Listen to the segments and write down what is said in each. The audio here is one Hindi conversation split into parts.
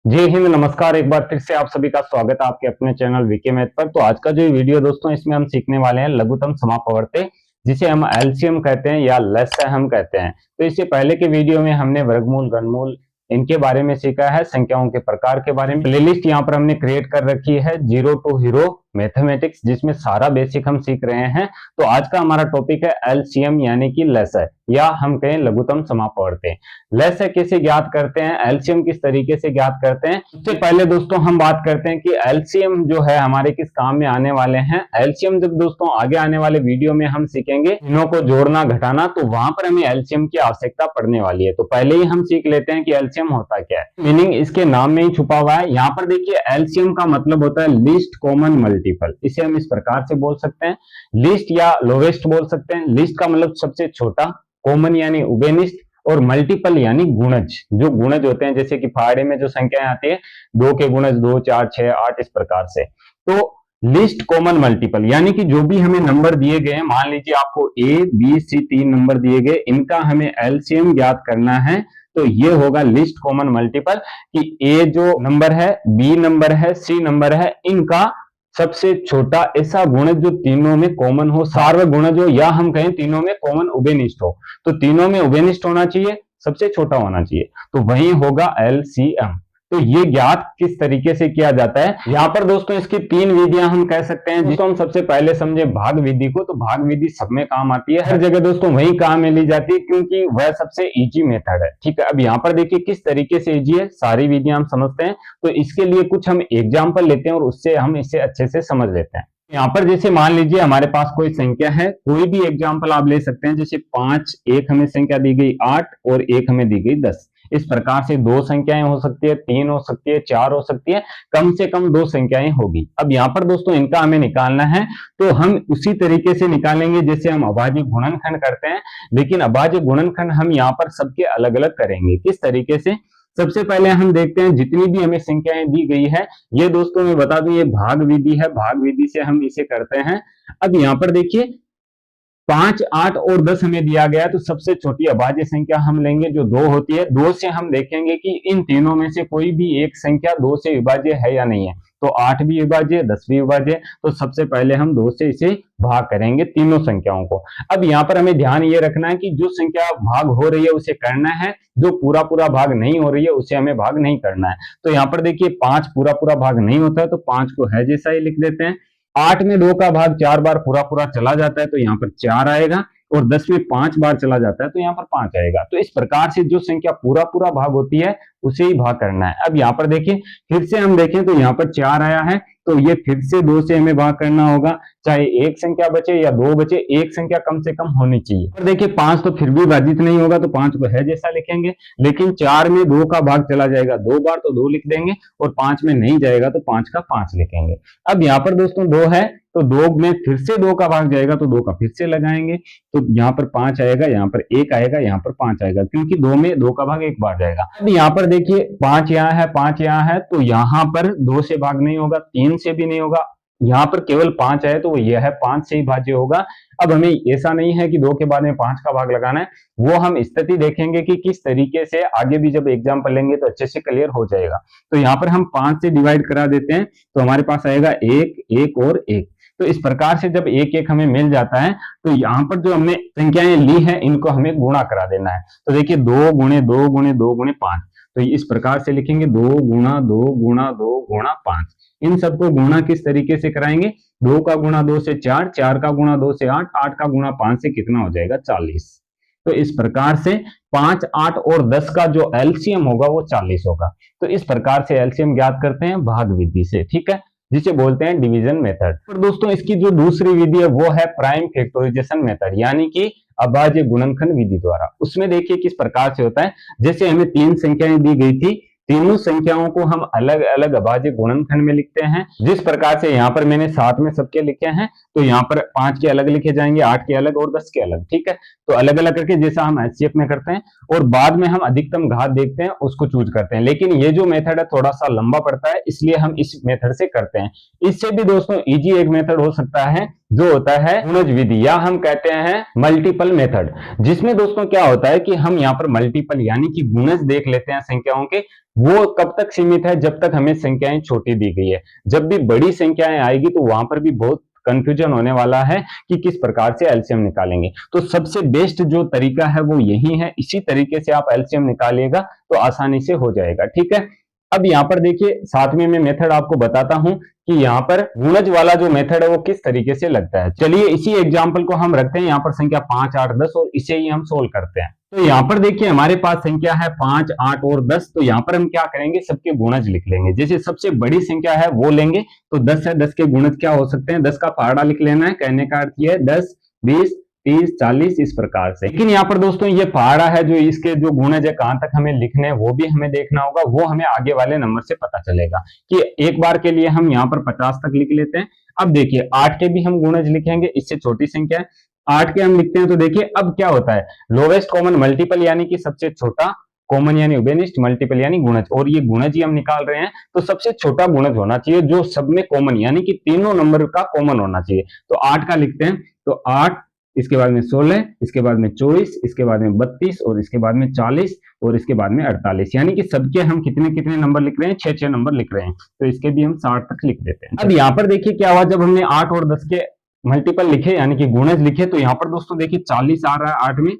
जय हिंद, नमस्कार। एक बार फिर से आप सभी का स्वागत है आपके अपने चैनल वीके मैथ पर। तो आज का जो वीडियो दोस्तों, इसमें हम सीखने वाले हैं लघुत्तम समापवर्ती, जिसे हम एलसीएम कहते हैं या लसाअ हम कहते हैं। तो इससे पहले के वीडियो में हमने वर्गमूल, घनमूल इनके बारे में सीखा है, संख्याओं के प्रकार के बारे में। प्लेलिस्ट यहाँ पर हमने क्रिएट कर रखी है जीरो टू हीरो मैथमेटिक्स, जिसमें सारा बेसिक हम सीख रहे हैं। तो आज का हमारा टॉपिक है एलसीएम यानी कि लसाअ, या हम कहें लघुत्तम समापवर्ती। लसाअ कैसे ज्ञात करते हैं, एलसीएम किस तरीके से ज्ञात करते हैं। सबसे पहले दोस्तों हम बात करते हैं कि एलसीएम जो है हमारे किस काम में आने वाले हैं। एलसीएम जब दोस्तों आगे आने वाले वीडियो में हम सीखेंगे इनों को जोड़ना घटाना, तो वहां पर हमें एलसीएम की आवश्यकता पड़ने वाली है। तो पहले ही हम सीख लेते हैं कि एलसीएम होता क्या है। मीनिंग इसके नाम में ही छुपा हुआ है। यहाँ पर देखिए, एलसीएम का मतलब होता है लीस्ट कॉमन मल्टीपल। इसे हम इस प्रकार से बोल सकते हैं, लीस्ट या लोवेस्ट बोल सकते हैं। लीस्ट का मतलब सबसे छोटा, कॉमन यानी उभयनिष्ठ, और मल्टीपल यानी गुणज। जो गुणज होते हैं, जैसे कि फाड़े में जो संख्याएं आती है, 2 के गुणज 2, 4, 6, 8, इस प्रकार से। तो लिस्ट कॉमन मल्टीपल यानी कि जो भी हमें नंबर दिए गए हैं, मान लीजिए आपको ए बी सी 3 नंबर दिए गए, इनका हमें एलसीएम ज्ञात करना है। तो ये होगा लिस्ट कॉमन मल्टीपल, कि ए जो नंबर है, बी नंबर है, सी नंबर है, इनका सबसे छोटा ऐसा गुणज जो तीनों में कॉमन हो, सार्वगुणज हो, या हम कहें तीनों में कॉमन उभयनिष्ठ हो। तो तीनों में उभयनिष्ठ होना चाहिए, सबसे छोटा होना चाहिए, तो वही होगा एलसीएम। तो ये ज्ञात किस तरीके से किया जाता है, यहाँ पर दोस्तों इसकी 3 विधियां हम कह सकते हैं। जिसको हम सबसे पहले समझे भाग विधि को, तो भाग विधि सब में काम आती है, हर जगह दोस्तों वही काम में ली जाती है, क्योंकि वह सबसे इजी मेथड है। ठीक है, अब यहाँ पर देखिए किस तरीके से इजी है, सारी विधियां हम समझते हैं। तो इसके लिए कुछ हम एग्जाम्पल लेते हैं और उससे हम इसे अच्छे से समझ लेते हैं। यहाँ पर जैसे मान लीजिए हमारे पास कोई संख्या है, कोई भी एग्जाम्पल आप ले सकते हैं। जैसे 5, एक हमें संख्या दी गई 8, और एक हमें दी गई 10। इस प्रकार से 2 संख्याएं हो सकती है, 3 हो सकती है, 4 हो सकती है, कम से कम 2 संख्याएं होगी। अब यहाँ पर दोस्तों इनका हमें निकालना है, तो हम उसी तरीके से निकालेंगे जैसे हम अभाज्य गुणनखंड करते हैं। लेकिन अभाज्य गुणनखंड हम यहाँ पर सबके अलग अलग करेंगे। किस तरीके से, सबसे पहले हम देखते हैं जितनी भी हमें संख्याएं दी गई है, ये दोस्तों मैं बता दूं ये भाग विधि है, भाग विधि से हम इसे करते हैं। अब यहाँ पर देखिए 5, 8 और 10 हमें दिया गया है, तो सबसे छोटी अभाज्य संख्या हम लेंगे जो 2 होती है। 2 से हम देखेंगे कि इन तीनों में से कोई भी एक संख्या 2 से विभाज्य है या नहीं है। तो 8 भी विभाज्य, 10 भी विभाज्य, तो सबसे पहले हम 2 से इसे भाग करेंगे तीनों संख्याओं को। अब यहाँ पर हमें ध्यान ये रखना है कि जो संख्या भाग हो रही है उसे करना है, जो पूरा पूरा भाग नहीं हो रही है उसे हमें भाग नहीं करना है। तो यहाँ पर देखिए 5 पूरा पूरा भाग नहीं होता है, तो 5 को है जैसा ही लिख देते हैं। 8 में 2 का भाग 4 बार पूरा पूरा चला जाता है, तो यहाँ पर 4 आएगा, और 10 में 5 बार चला जाता है, तो यहाँ पर 5 आएगा। तो इस प्रकार से जो संख्या पूरा पूरा भाग होती है उसे ही भाग करना है। अब यहाँ पर देखिए, फिर से हम देखें तो यहाँ पर 4 आया है, तो ये फिर से 2 से हमें भाग करना होगा। चाहे एक संख्या बचे या 2 बचे, एक संख्या कम से कम होनी चाहिए। और देखिए 5 तो फिर भी विभाजित नहीं होगा, तो 5 को है जैसा लिखेंगे। लेकिन 4 में 2 का भाग चला जाएगा 2 बार, तो 2 लिख देंगे, और 5 में नहीं जाएगा तो 5 का 5 लिखेंगे। अब यहाँ पर दोस्तों 2 है, तो 2 में फिर से 2 का भाग जाएगा, तो 2 का फिर से लगाएंगे, तो यहाँ पर 5 आएगा, यहाँ पर 1 आएगा, यहाँ पर 5 आएगा, क्योंकि 2 में 2 का भाग एक बार जाएगा। अब यहाँ पर देखिए 5 यहाँ है, 5 यहाँ है, तो यहाँ पर 2 से भाग नहीं होगा, 3 से भी नहीं होगा, यहाँ पर केवल 5 है, तो यह है 5 से ही भाज्य होगा। अब हमें ऐसा नहीं है कि 2 के बाद में 5 का भाग लगाना है, वो हम स्थिति देखेंगे कि किस तरीके से, आगे भी जब एग्जाम्पल लेंगे तो अच्छे से क्लियर हो जाएगा। तो यहाँ पर हम 5 से डिवाइड करा देते हैं, तो हमारे पास आएगा 1, 1 और 1। तो इस प्रकार से जब 1, 1 हमें मिल जाता है, तो यहाँ पर जो हमने संख्याएं ली है इनको हमें गुणा करा देना है। तो देखिए 2 गुणे 2 गुणे 2 गुणे 5, तो इस प्रकार से लिखेंगे 2 गुणा 2 गुणा 2 गुणा 5। इन सबको गुणा किस तरीके से कराएंगे, 2 का गुणा 2 से 4, 4 का गुणा 2 से 8, 8 का गुणा 5 से कितना हो जाएगा, 40। तो इस प्रकार से 5, 8 और 10 का जो एलसीएम होगा वो 40 होगा। तो इस प्रकार से एलसीएम ज्ञात करते हैं भाग विधि से, ठीक है, जिसे बोलते हैं डिवीजन मेथड। और दोस्तों इसकी जो दूसरी विधि है वो है प्राइम फैक्टराइजेशन मेथड, यानी कि अभाज्य गुणनखंड विधि द्वारा। उसमें देखिए किस प्रकार से होता है, जैसे हमें 3 संख्याएं दी गई थी, तीनों संख्याओं को हम अलग अलग अभाज्य गुणनखंड में लिखते हैं। जिस प्रकार से यहाँ पर मैंने साथ में सबके लिखे हैं, तो यहाँ पर 5 के अलग लिखे जाएंगे, 8 के अलग और 10 के अलग, ठीक है। तो अलग अलग करके जैसा हम एचसीएफ में करते हैं, और बाद में हम अधिकतम घात देखते हैं, उसको चूज करते हैं। लेकिन ये जो मेथड है थोड़ा सा लंबा पड़ता है, इसलिए हम इस मेथड से करते हैं। इससे भी दोस्तों इजी एक मेथड हो सकता है, जो होता है गुणज विधि या हम कहते हैं मल्टीपल मेथड, जिसमें दोस्तों क्या होता है कि हम यहाँ पर मल्टीपल यानी कि गुणज देख लेते हैं संख्याओं के। वो कब तक सीमित है, जब तक हमें संख्याएं छोटी दी गई है। जब भी बड़ी संख्याएं आएगी तो वहां पर भी बहुत कंफ्यूजन होने वाला है कि किस प्रकार से एलसीएम निकालेंगे। तो सबसे बेस्ट जो तरीका है वो यही है, इसी तरीके से आप एलसीएम निकालिएगा तो आसानी से हो जाएगा। ठीक है, अब यहाँ पर देखिए सातवें में मेथड आपको बताता हूं कि यहाँ पर गुणज वाला जो मेथड है वो किस तरीके से लगता है। चलिए इसी एग्जाम्पल को हम रखते हैं, यहाँ पर संख्या 5, 8, 10 और इसे ही हम सोल्व करते हैं। तो यहाँ पर देखिए हमारे पास संख्या है 5, 8 और 10। तो यहाँ पर हम क्या करेंगे, सबके गुणज लिख लेंगे। जैसे सबसे बड़ी संख्या है वो लेंगे तो 10 है, 10 के गुणज क्या हो सकते हैं, 10 का पहाड़ा लिख लेना है। कहने का अर्थ यह है 10, 20, 30, 40 इस प्रकार से। लेकिन यहाँ पर दोस्तों ये पहाड़ा है, जो इसके जो गुणज है कहां तक हमें लिखने हैं वो भी हमें देखना होगा। वो हमें आगे वाले नंबर से पता चलेगा कि एक बार के लिए हम यहाँ पर 50 तक लिख लेते हैं। अब देखिए 8 के भी हम गुणज लिखेंगे, इससे छोटी संख्या है 8 के हम लिखते हैं। तो देखिए अब क्या होता है, लोवेस्ट कॉमन मल्टीपल यानी कि सबसे छोटा कॉमन यानी उभयनिष्ठ, मल्टीपल यानी गुणज, और ये गुणज ही हम निकाल रहे हैं। तो सबसे छोटा गुणज होना चाहिए जो सब में कॉमन यानी कि तीनों नंबर का कॉमन होना चाहिए। तो 8 का लिखते हैं, तो 8, इसके बाद में 16, इसके बाद में 24, इसके बाद में 32 और इसके बाद में 40 और इसके बाद में 48, यानी कि सबके हम कितने कितने नंबर लिख रहे हैं, 6 नंबर लिख रहे हैं। तो इसके भी हम 60 तक लिख देते हैं। अब यहाँ पर देखिए क्या हुआ, जब हमने 8 और 10 के मल्टीपल लिखे यानी कि गुणज लिखे, तो यहाँ पर दोस्तों देखिए 40 आ रहा है 8 में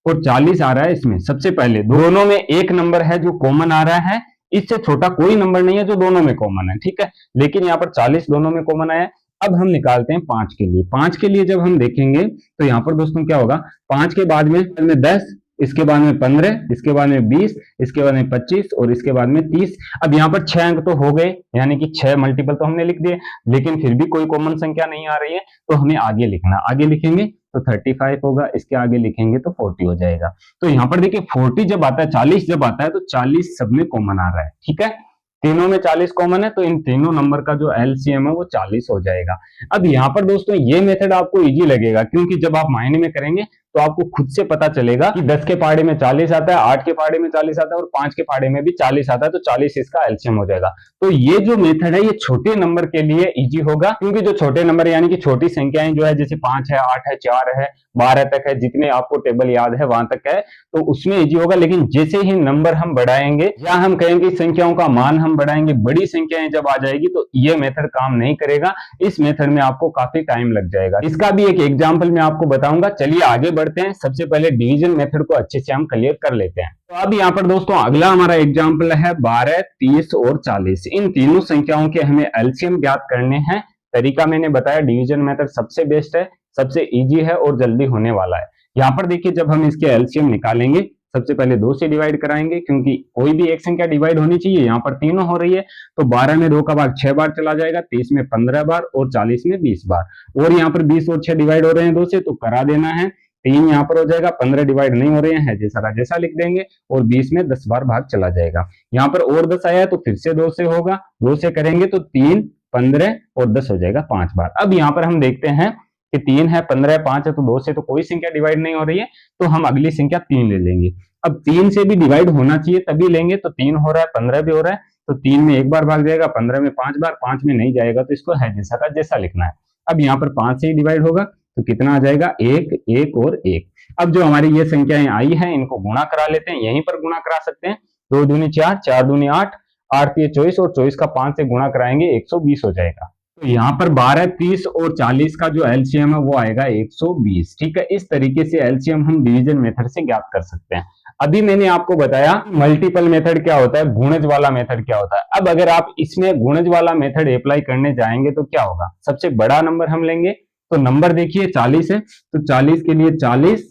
और 40 आ रहा है इसमें। सबसे पहले दोनों में एक नंबर है जो कॉमन आ रहा है, इससे छोटा कोई नंबर नहीं है जो दोनों में कॉमन है। ठीक है, लेकिन यहाँ पर 40 दोनों में कॉमन आया। अब हम निकालते हैं 5 के लिए। 5 के लिए जब हम देखेंगे तो यहाँ पर दोस्तों क्या होगा, 5 के बाद में 10, इसके बाद में 15, इसके बाद में 20, इसके बाद में 25 और इसके बाद में 30। अब यहाँ पर 6 अंक तो हो गए, यानी कि 6 मल्टीपल तो हमने लिख दिए, लेकिन फिर भी कोई कॉमन संख्या नहीं आ रही है। तो हमें आगे लिखना, आगे लिखेंगे तो 35 होगा, इसके आगे लिखेंगे तो 40 हो जाएगा। तो यहाँ पर देखिए 40 जब आता है, 40 जब आता है तो 40 सब में कॉमन आ रहा है। ठीक है, तीनों में 40 कॉमन है, तो इन तीनों नंबर का जो एलसीएम है वो 40 हो जाएगा। अब यहाँ पर दोस्तों ये मेथड आपको इजी लगेगा, क्योंकि जब आप मायने में करेंगे तो आपको खुद से पता चलेगा कि 10 के पहाड़े में 40 आता है, 8 के पहाड़े में 40 आता है और 5 के पहाड़े में भी 40 आता है। तो 40 इसका एलसीएम हो जाएगा। तो ये जो मेथड है ये छोटे नंबर के लिए इजी होगा, क्योंकि जो छोटे नंबर यानी कि छोटी संख्याएं जो है, जैसे 5 है, 8 है, 4 है, 12 तक है, जितने आपको टेबल याद है वहां तक है, तो उसमें इजी होगा। लेकिन जैसे ही नंबर हम बढ़ाएंगे या हम कहेंगे संख्याओं का मान हम बढ़ाएंगे, बड़ी संख्याएं जब आ जाएगी तो ये मेथड काम नहीं करेगा। इस मेथड में आपको काफी टाइम लग जाएगा। इसका भी एक एग्जाम्पल मैं आपको बताऊंगा। चलिए आगे बढ़ते हैं। सबसे पहले डिवीजन मेथड को अच्छे से हम क्लियर कर लेते हैं। तो अब यहाँ पर दोस्तों अगला हमारा एग्जाम्पल है 12, 30 और 40। इन तीनों संख्याओं के हमें एलसीएम ज्ञात करने हैं। तरीका मैंने बताया, डिवीजन मेथड सबसे बेस्ट है, सबसे इजी है और जल्दी होने वाला है। यहाँ पर देखिए जब हम इसके एलसीएम निकालेंगे, सबसे पहले 2 से डिवाइड कराएंगे, क्योंकि कोई भी एक संख्या डिवाइड होनी चाहिए। यहाँ पर तीनों हो रही है, तो 12 में 2 का भाग 6 बार चला जाएगा, 30 में 15 बार और 40 में 20 बार। और यहाँ पर 20 और 6 डिवाइड हो रहे हैं 2 से, तो करा देना है। 3 यहाँ पर हो जाएगा, 15 डिवाइड नहीं हो रहे हैं, जैसा जैसा लिख देंगे। और 20 में 10 बार भाग चला जाएगा। यहाँ पर और 10 आया है तो फिर से 2 से होगा, 2 से करेंगे तो 3, 15 और 10 हो जाएगा 5 बार। अब यहाँ पर हम देखते हैं कि 3 है, 15 है, 5 है, तो 2 से तो कोई संख्या डिवाइड नहीं हो रही है, तो हम अगली संख्या 3 ले लेंगे। अब 3 से भी डिवाइड होना चाहिए तभी लेंगे, तो 3 हो रहा है, 15 भी हो रहा है, तो 3 में 1 बार भाग जाएगा, 15 में 5 बार, 5 में नहीं जाएगा, तो इसको है जैसा का जैसा लिखना है। अब यहाँ पर 5 से ही डिवाइड होगा तो कितना आ जाएगा, 1, 1 और 1। अब जो हमारी ये संख्याएं आई है इनको गुणा करा लेते हैं, यहीं पर गुणा करा सकते हैं। 2 दूनी 4, 4 दूनी 8, 8 तिये 24 और 24 का 5 से गुणा कराएंगे 120 हो जाएगा। तो यहाँ पर 12, 30 और 40 का जो एलसीएम है वो आएगा 120। ठीक है, इस तरीके से एलसीएम हम डिवीजन मेथड से ज्ञात कर सकते हैं। अभी मैंने आपको बताया मल्टीपल मेथड क्या होता है, गुणज वाला मेथड क्या होता है। अब अगर आप इसमें गुणज वाला मेथड अप्लाई करने जाएंगे तो क्या होगा, सबसे बड़ा नंबर हम लेंगे। तो नंबर देखिए 40 है, तो 40 के लिए 40,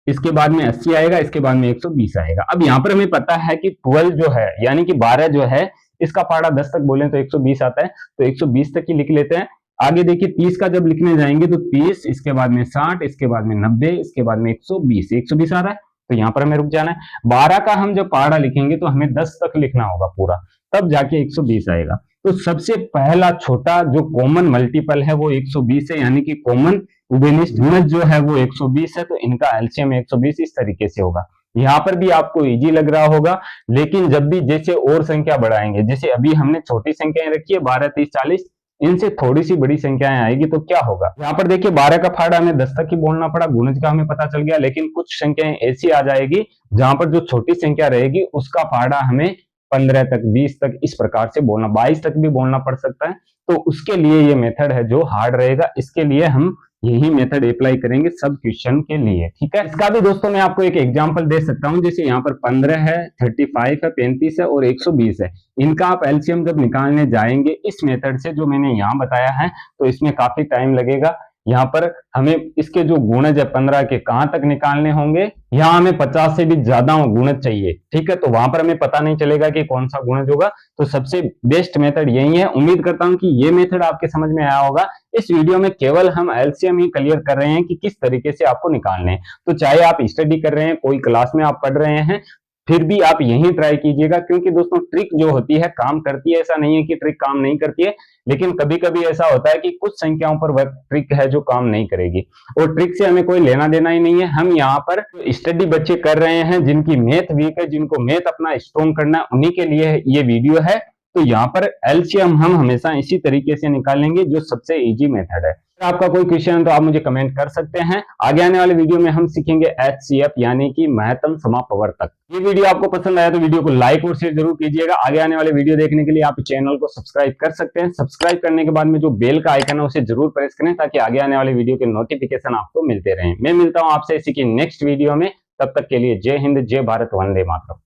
इसके बाद में 80 आएगा, इसके बाद में 120 आएगा। अब यहाँ पर हमें पता है कि 12 जो है यानी कि 12 जो है, इसका पहाड़ा 10 तक बोले तो 120 आता है, तो 120 तक ही लिख लेते हैं। आगे देखिए 30 का जब लिखने जाएंगे तो 30, इसके बाद में 60, इसके बाद में 90, इसके बाद में 120, 120 आ रहा है, तो यहाँ पर हमें रुक जाना है। 12 का हम जब पहाड़ा लिखेंगे तो हमें 10 तक लिखना होगा पूरा, तब जाके 120 आएगा। तो सबसे पहला छोटा जो कॉमन मल्टीपल है वो 120 है, यानी कि कॉमन उभयनिष्ठ गुणज जो है वो 120 है, तो इनका एलसीएम 120 इस तरीके से होगा। यहाँ पर भी आपको इजी लग रहा होगा, लेकिन जब भी जैसे और संख्या बढ़ाएंगे, जैसे अभी हमने छोटी संख्याएं रखी है 12, 30, 40, इनसे थोड़ी सी बड़ी संख्याएं आएगी तो क्या होगा। यहाँ पर देखिए 12 का फाड़ा हमें 10 तक ही बोलना पड़ा, गुणज का हमें पता चल गया, लेकिन कुछ संख्याएं ऐसी आ जाएगी जहां पर जो छोटी संख्या रहेगी उसका फाड़ा हमें 15 तक, 20 तक इस प्रकार से बोलना, 22 तक भी बोलना पड़ सकता है। तो उसके लिए ये मेथड है जो हार्ड रहेगा, इसके लिए हम यही मेथड अप्लाई करेंगे सब क्वेश्चन के लिए, ठीक है। इसका भी दोस्तों मैं आपको एक एग्जांपल दे सकता हूं, जैसे यहाँ पर 15 है, 35 है, 35 है और 120 है। इनका आप एलसीएम जब निकालने जाएंगे इस मेथड से जो मैंने यहाँ बताया है, तो इसमें काफी टाइम लगेगा। यहाँ पर हमें इसके जो गुणज है 15 के कहां तक निकालने होंगे, यहाँ हमें 50 से भी ज्यादा गुणज चाहिए, ठीक है। तो वहां पर हमें पता नहीं चलेगा कि कौन सा गुणज होगा, तो सबसे बेस्ट मेथड यही है। उम्मीद करता हूं कि ये मेथड आपके समझ में आया होगा। इस वीडियो में केवल हम एलसीएम ही क्लियर कर रहे हैं कि किस तरीके से आपको निकालने हैं। तो चाहे आप स्टडी कर रहे हैं, कोई क्लास में आप पढ़ रहे हैं, फिर भी आप यही ट्राई कीजिएगा, क्योंकि दोस्तों ट्रिक जो होती है काम करती है, ऐसा नहीं है कि ट्रिक काम नहीं करती है, लेकिन कभी कभी ऐसा होता है कि कुछ संख्याओं पर वह ट्रिक है जो काम नहीं करेगी, और ट्रिक से हमें कोई लेना देना ही नहीं है। हम यहाँ पर स्टडी बच्चे कर रहे हैं जिनकी मैथ वीक है, जिनको मैथ अपना स्ट्रॉन्ग करना है, उन्हीं के लिए ये वीडियो है। तो यहाँ पर एलसीएम हम हमेशा इसी तरीके से निकालेंगे जो सबसे इजी मेथड है। अगर आपका कोई क्वेश्चन है तो आप मुझे कमेंट कर सकते हैं। आगे आने वाले वीडियो में हम सीखेंगे एचसीएफ यानी कि महत्तम समापवर्तक। ये वीडियो आपको पसंद आया तो वीडियो को लाइक और शेयर जरूर कीजिएगा। आगे आने वाले वीडियो देखने के लिए आप चैनल को सब्सक्राइब कर सकते हैं। सब्सक्राइब करने के बाद में जो बेल का आइकन है उसे जरूर प्रेस करें, ताकि आगे आने वाले वीडियो के नोटिफिकेशन आपको मिलते रहें। मैं मिलता हूं आपसे इसी की नेक्स्ट वीडियो में, तब तक के लिए जय हिंद, जय भारत, वंदे मातरम।